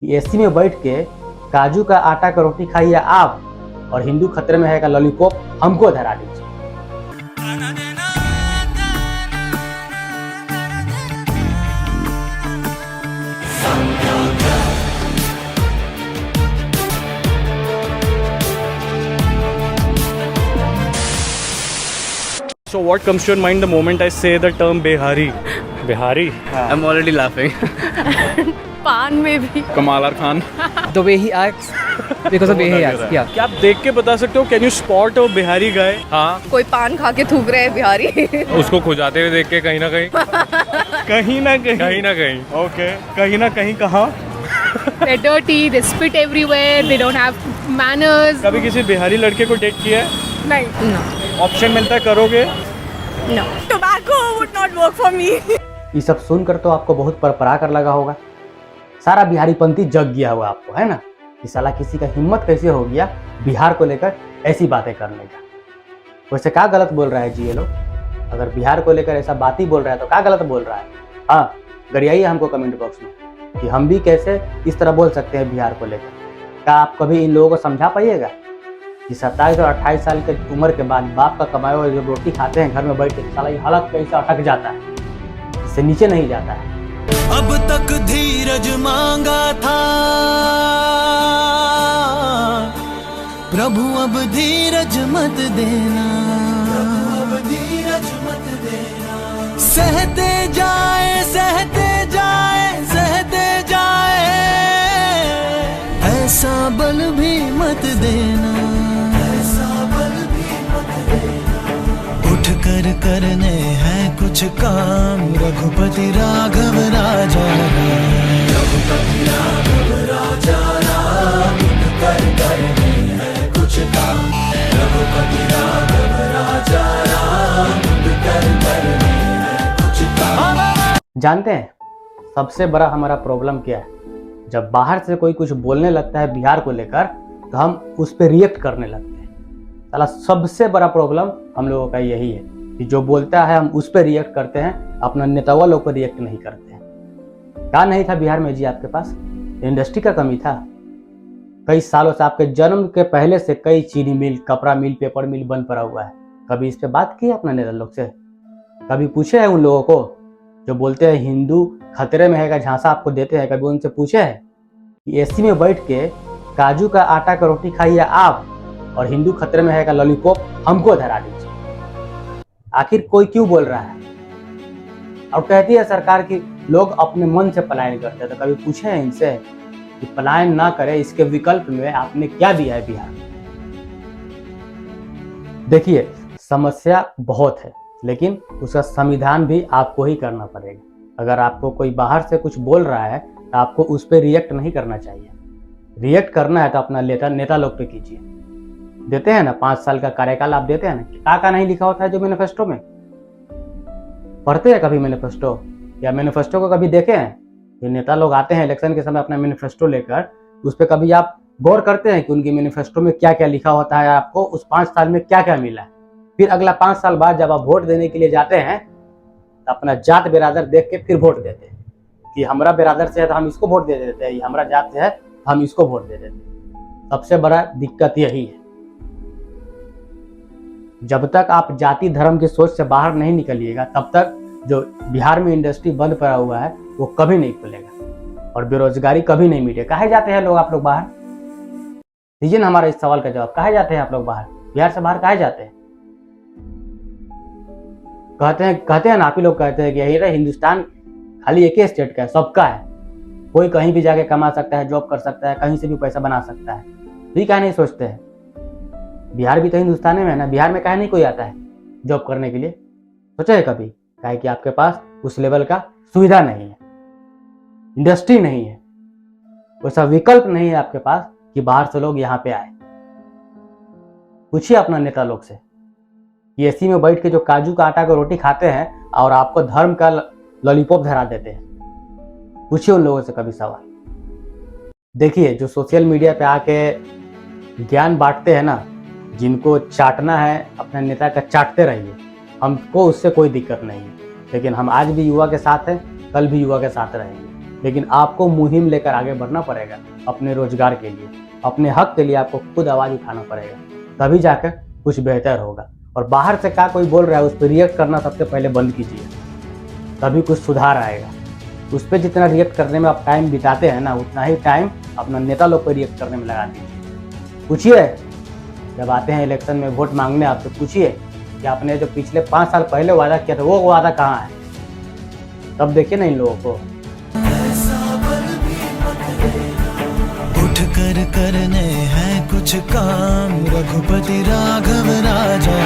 कि एसी में बैठ के काजू का आटा का रोटी खाइए आप, और हिंदू खतरे में है का लॉलीपॉप हमको धरा दीजिए। So what comes to your mind the moment I say the term Bihari? Bihari? I'm already laughing. पान में भी Kamalar Khan. The way he acts, because of the way he acts, yeah. क्या आप देख के बता सकते हो? Can you spot a Bihari guy? हाँ, कोई पान खा के थूक रहे हैं बिहारी। उसको खुजाते हुए देख के कहीं ना कहीं कहीं ना कहीं। कहीं ना कहीं Okay. कहीं ना कहीं कहाँ? They're dirty, they spit everywhere, they don't have manners. कभी किसी बिहारी लड़के को डेट किया है? नहीं, no, ऑप्शन मिलता है करोगे? no. Tobacco would not work for me. ये सब सुनकर तो आपको बहुत परपरा कर लगा होगा, सारा बिहारी पंथी जग गया होगा आपको, है ना? कि साला किसी का हिम्मत कैसे हो गया बिहार को लेकर ऐसी बातें करने का। वैसे क्या गलत बोल रहा है जी ये लोग? अगर बिहार को लेकर ऐसा बात ही बोल रहा है तो क्या गलत बोल रहा है? हाँ, गरियाइए हमको कमेंट बॉक्स में कि हम भी कैसे इस तरह बोल सकते हैं बिहार को लेकर। क्या आप कभी इन लोगों को समझा पाइएगा कि 27 और 28 साल की उम्र के बाद बाप का कमाया हुआ जब रोटी खाते हैं घर में बैठ के, साला ये हालत कैसे अटक जाता है, इससे नीचे नहीं जाता है। अब तक धीरज मांगा था प्रभु, अब धीरज मत देना, अब धीरज मत देना। सहते जाए सहते जाए सहते जाए, ऐसा बल भी मत देना, ऐसा बल भी मत देना। उठ कर करने हैं कुछ काम, रघुपति राघव राजा राम, रघुपति राघव राजा राम। उठ कर करने हैं कुछ काम, रघुपति राघव राजा राम। उठ कर करने हैं कुछ काम। जानते हैं सबसे बड़ा हमारा प्रॉब्लम क्या है? जब बाहर से कोई कुछ बोलने लगता है बिहार को लेकर तो हम उस पर रिएक्ट करने लगते हैं। साला सबसे बड़ा प्रॉब्लम हम लोगों का यही है कि जो बोलता है हम उस पर रिएक्ट करते हैं, अपना नेताओं लोग पर रिएक्ट नहीं करते हैं। क्या नहीं था बिहार में जी आपके पास? इंडस्ट्री का कमी था। कई सालों से, आपके जन्म के पहले से कई चीनी मिल, कपड़ा मिल, पेपर मिल बंद पड़ा हुआ है। कभी इस पे बात की अपने नेता लोग से? कभी पूछे हैं उन लोगों को जो बोलते हैं हिंदू खतरे में है का झांसा आपको देते हैं? कभी उनसे पूछे हैं कि एसी में बैठ के काजू का आटा का रोटी खाइए आप, और हिंदू खतरे में है का लॉलीपॉप हमको धरा दीजिए? आखिर कोई क्यों बोल रहा है? और कहती है सरकार कि लोग अपने मन से पलायन करते हैं, तो कभी पूछे हैं इनसे कि पलायन ना करे इसके विकल्प में आपने क्या दिया है बिहार? देखिए, समस्या बहुत है, लेकिन उसका संविधान भी आपको ही करना पड़ेगा। अगर आपको कोई बाहर से कुछ बोल रहा है तो आपको उस पर रिएक्ट नहीं करना चाहिए। रिएक्ट करना है तो अपना नेता लोग पे कीजिए। देते हैं ना 5 साल का कार्यकाल, आप देते हैं ना, क्या नहीं लिखा होता है जो मैनिफेस्टो में? पढ़ते हैं कभी मैनिफेस्टो? या मैनिफेस्टो को कभी देखे हैं? ये नेता लोग आते हैं इलेक्शन के समय अपना मैनिफेस्टो लेकर, उस पर कभी आप गौर करते हैं कि उनके मैनिफेस्टो में क्या क्या लिखा होता है, आपको उस 5 साल में क्या क्या मिला है? फिर अगला 5 साल बाद जब आप वोट देने के लिए जाते हैं तो अपना जात बिरादर देख के फिर वोट देते हैं कि हमारा बिरादर से है तो हम इसको वोट दे देते हैं, हमारा जात से है तो हम इसको वोट दे देते हैं। सबसे बड़ा दिक्कत यही है। जब तक आप जाति धर्म की सोच से बाहर नहीं निकलिएगा तब तक जो बिहार में इंडस्ट्री बंद पड़ा हुआ है वो कभी नहीं खुलेगा और बेरोजगारी कभी नहीं मिटेगा। कहे जाते हैं लोग आप लोग बाहर? दीजिए ना हमारा इस सवाल का जवाब। कहे जाते हैं आप लोग बाहर? बिहार से बाहर कहे जाते हैं? कहते हैं ना, आप ही लोग कहते हैं कि यही हिंदुस्तान खाली एक ही स्टेट का है, सबका है, कोई कहीं भी जाके कमा सकता है, जॉब कर सकता है, कहीं से भी पैसा बना सकता है। तो क्या नहीं सोचते हैं? बिहार भी तो हिंदुस्तान में है ना, बिहार में कहीं नहीं कोई आता है जॉब करने के लिए? सोचा है कभी? काहे कि आपके पास उस लेवल का सुविधा नहीं है, इंडस्ट्री नहीं है, वैसा विकल्प नहीं है आपके पास कि बाहर से लोग यहाँ पे आए। पूछिए अपना नेता लोग से कि एसी में बैठ के जो काजू का आटा का रोटी खाते हैं और आपको धर्म का लॉलीपॉप धरा देते हैं, पूछिए उन लोगों से कभी सवाल। देखिए, जो सोशल मीडिया पे आके ज्ञान बांटते हैं ना, जिनको चाटना है अपने नेता का चाटते रहिए, हमको उससे कोई दिक्कत नहीं है। लेकिन हम आज भी युवा के साथ हैं, कल भी युवा के साथ रहेंगे। लेकिन आपको मुहिम लेकर आगे बढ़ना पड़ेगा अपने रोजगार के लिए, अपने हक के लिए आपको खुद आवाज़ उठाना पड़ेगा, तभी जाकर कुछ बेहतर होगा। और बाहर से क्या कोई बोल रहा है उस पर रिएक्ट करना सबसे पहले बंद कीजिए, तभी कुछ सुधार आएगा। उस पर जितना रिएक्ट करने में आप टाइम बिताते हैं ना, उतना ही टाइम अपना नेता लोग पर रिएक्ट करने में लगा दीजिए। पूछिए, जब आते हैं इलेक्शन में वोट मांगने, आपसे पूछिए कि आपने जो पिछले 5 साल पहले वादा किया था वो वादा कहाँ है, तब देखिए ना इन लोगों को। उठ कर करने हैं कुछ काम, रघुपति राघव राजा।